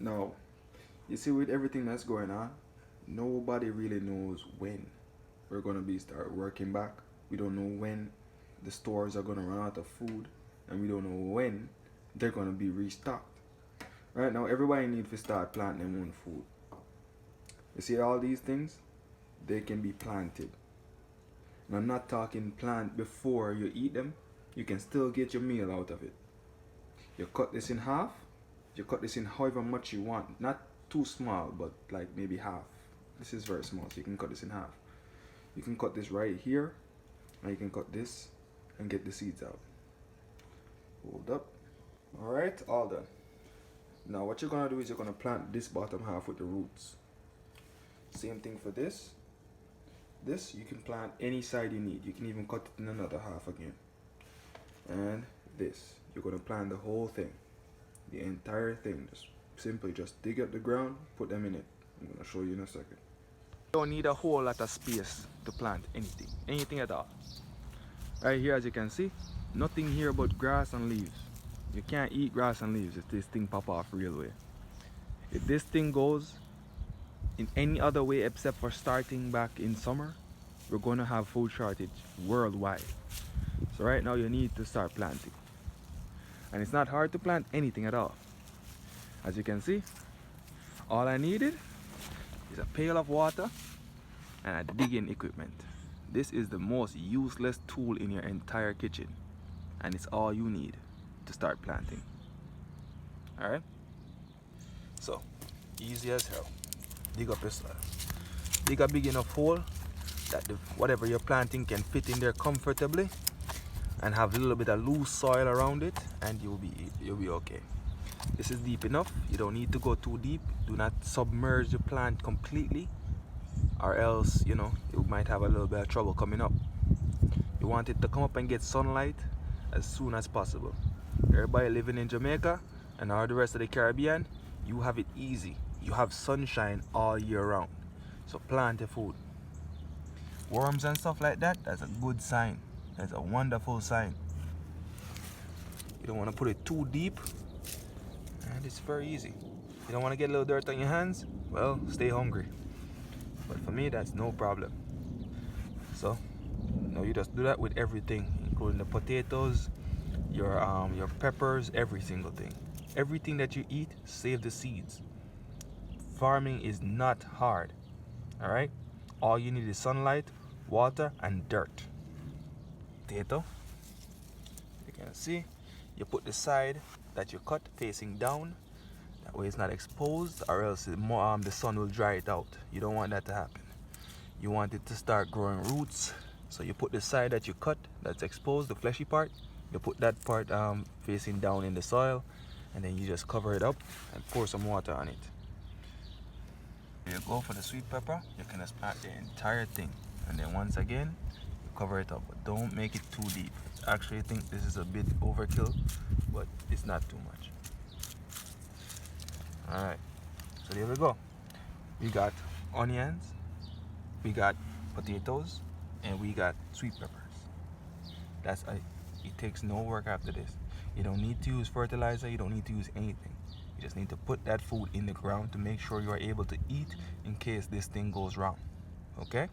Now, you see, with everything that's going on, nobody really knows when we're gonna be start working back. We don't know when the stores are gonna run out of food, and we don't know when they're gonna be restocked. Right now, everybody needs to start planting their own food. You see, all these things, they can be planted. And I'm not talking plant before you eat them. You can still get your meal out of it. You cut this in half. You cut this in however much you want. Not too small, but like maybe half. This is very small, so you can cut this in half. You can cut this right here, and you can cut this and get the seeds out. Hold up. Alright, all done. Now what you're gonna do is you're gonna plant this bottom half with the roots. Same thing for this. This you can plant any side you need. You can even cut it in another half again. And this, you're gonna plant the whole thing, the entire thing. Just simply just dig up the ground, put them in it. I'm gonna show you in a second. You don't need a whole lot of space to plant anything at all. Right here, as you can see, nothing here but grass and leaves. You can't eat grass and leaves if this thing pop off real way. If this thing goes in any other way except for starting back in summer, we're going to have food shortage worldwide. So right now you need to start planting. And it's not hard to plant anything at all. As you can see, all I needed is a pail of water and a digging equipment. This is the most useless tool in your entire kitchen, and it's all you need to start planting. Alright? So, easy as hell. Dig up your soil. Dig a big enough hole that whatever you're planting can fit in there comfortably, and have a little bit of loose soil around it, and you'll be okay. This is deep enough. You don't need to go too deep. Do not submerge the plant completely, or else you might have a little bit of trouble coming up. You want it to come up and get sunlight as soon as possible. Everybody living in Jamaica and all the rest of the Caribbean, you have it easy. You have sunshine all year round. So plant your food. Worms and stuff like that, that's a good sign. That's a wonderful sign. You don't want to put it too deep, and it's very easy. You don't want to get a little dirt on your hands, well, stay hungry. But for me, that's no problem. So you just do that with everything, including the potatoes, your peppers, every single thing. Everything that you eat, save the seeds. Farming is not hard. Alright? All you need is sunlight, water, and dirt. Potato. You can see, you put the side that you cut facing down. That way it's not exposed, or else the sun will dry it out. You don't want that to happen. You want it to start growing roots. So you put the side that you cut, that's exposed, the fleshy part. You put that part facing down in the soil, and then you just cover it up and pour some water on it. You go for the sweet pepper, you can just plant the entire thing, and then once again you cover it up, but don't make it too deep. I actually think this is a bit overkill, but it's not too much. Alright, so there we go. We got onions, we got potatoes, and we got sweet peppers. That's it takes no work after this. You don't need to use fertilizer, you don't need to use anything. You just need to put that food in the ground to make sure you are able to eat in case this thing goes wrong. Okay?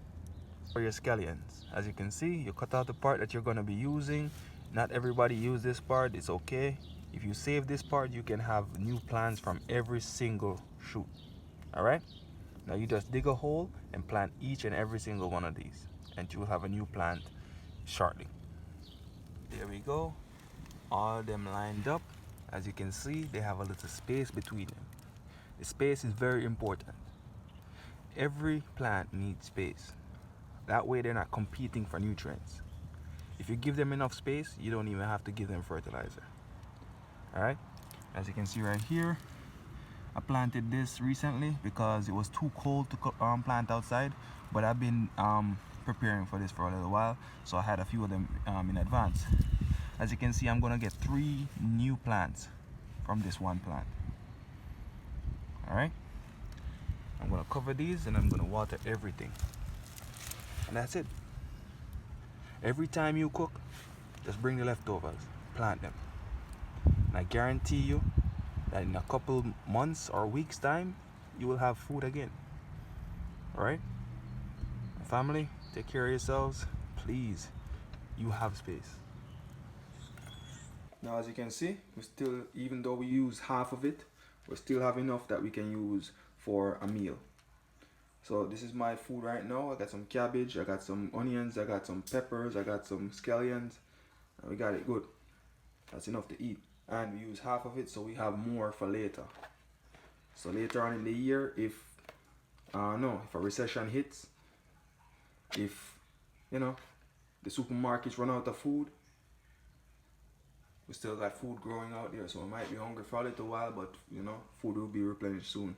For your scallions, as you can see, you cut out the part that you're going to be using. Not everybody use this part, it's okay. If you save this part, you can have new plants from every single shoot. Alright? Now you just dig a hole and plant each and every single one of these, and you will have a new plant shortly. There we go. All of them lined up. As you can see, they have a little space between them. The space is very important. Every plant needs space. That way they're not competing for nutrients. If you give them enough space, you don't even have to give them fertilizer. Alright? As you can see right here, I planted this recently because it was too cold to plant outside, but I've been preparing for this for a little while, so I had a few of them in advance. As you can see, I'm gonna get 3 new plants from this one plant. Alright? I'm gonna cover these and I'm gonna water everything. And that's it. Every time you cook, just bring the leftovers, plant them. And I guarantee you, that in a couple months or weeks time, you will have food again. All right? Family, take care of yourselves. Please, you have space. Now, as you can see, we still, even though we use half of it, we still have enough that we can use for a meal. So this is my food right now. I got some cabbage, I got some onions, I got some peppers, I got some scallions, and we got it good. That's enough to eat. And we use half of it, so we have more for later. So later on in the year, if if a recession hits, if the supermarkets run out of food, we still got food growing out there, so we might be hungry for a little while, but food will be replenished soon.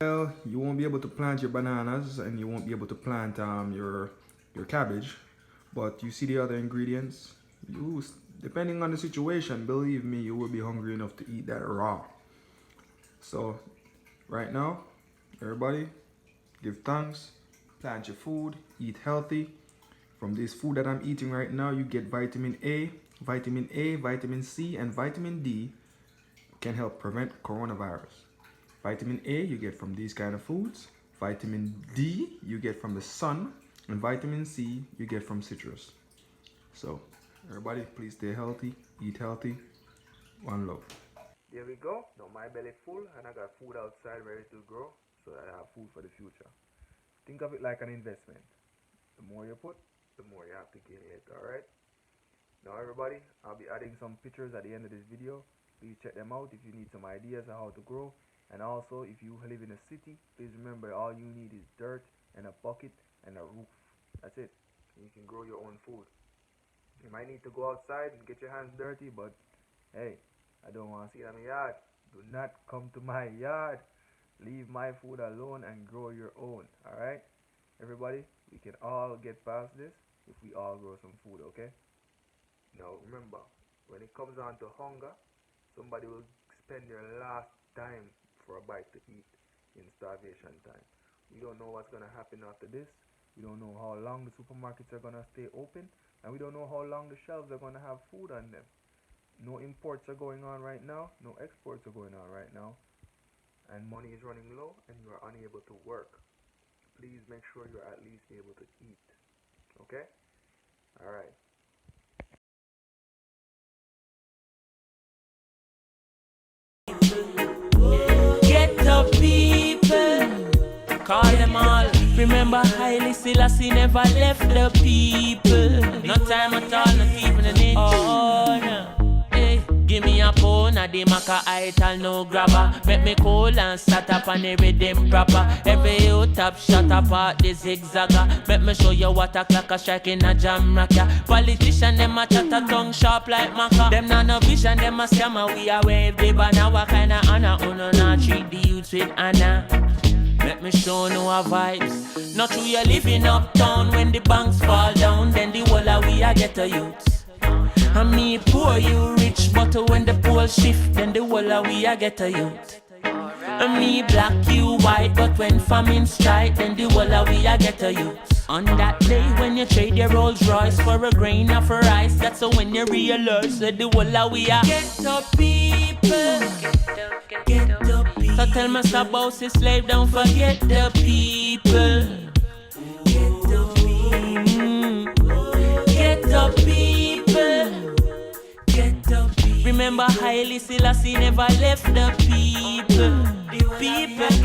Well, you won't be able to plant your bananas and you won't be able to plant your cabbage, but you see the other ingredients. Depending on the situation, believe me, you will be hungry enough to eat that raw. So right now, everybody, give thanks, plant your food, eat healthy. From this food that I'm eating right now, you get vitamin A, vitamin C, and vitamin D can help prevent coronavirus. Vitamin A you get from these kind of foods, vitamin D you get from the sun, and vitamin C you get from citrus. So everybody, please stay healthy, eat healthy, one love. There we go. Now my belly full and I got food outside ready to grow so that I have food for the future. Think of it like an investment. The more you put, the more you have to gain later, alright? Now everybody, I'll be adding some pictures at the end of this video. Please check them out if you need some ideas on how to grow. And also, if you live in a city, please remember all you need is dirt and a bucket and a roof. That's it. You can grow your own food. You might need to go outside and get your hands dirty, but hey, I don't want to see it in my yard. Do not come to my yard. Leave my food alone and grow your own. Alright? Everybody, we can all get past this if we all grow some food, okay? Now remember, when it comes on to hunger, somebody will spend their last dime for a bite to eat in starvation time. We don't know what's going to happen after this. We don't know how long the supermarkets are going to stay open, and we don't know how long the shelves are going to have food on them. No imports are going on right now, no exports are going on right now, and money is running low and you are unable to work. Please make sure you're at least able to eat. Okay? Alright. Get up, people, call them all. Remember, Haile Selassie never left the people. No time at all, not even an inch. Oh, no. Hey, give me a phone, a demaka ital, no grabber. Make me cool and start up on the rhythm proper. Every you top shot up at the zigzagger. Make me show you what a clock a strike in a jam rocker. Politician, them a chat a tongue sharp like maca. Them not no vision, them a scammer. We a wave the banner, what kind of honor? Uno not treat the youths with honor. Let me show no vibes. Not true, you're living uptown. When the banks fall down, then the whole of we a get a youth. And me poor, you rich, but when the pole shift, then the whole of we a get a youth. And me black, you white, but when famine strike, then the whole of we a get a youth. On that day when you trade your Rolls Royce for a grain of rice, that's when you realize that the whole of we a get up, people. Get up, people. So tell me about this slave, don't forget the people. Get up, people. Get up, people. Get up, people. Remember, Haile Selassie never left the people. The people.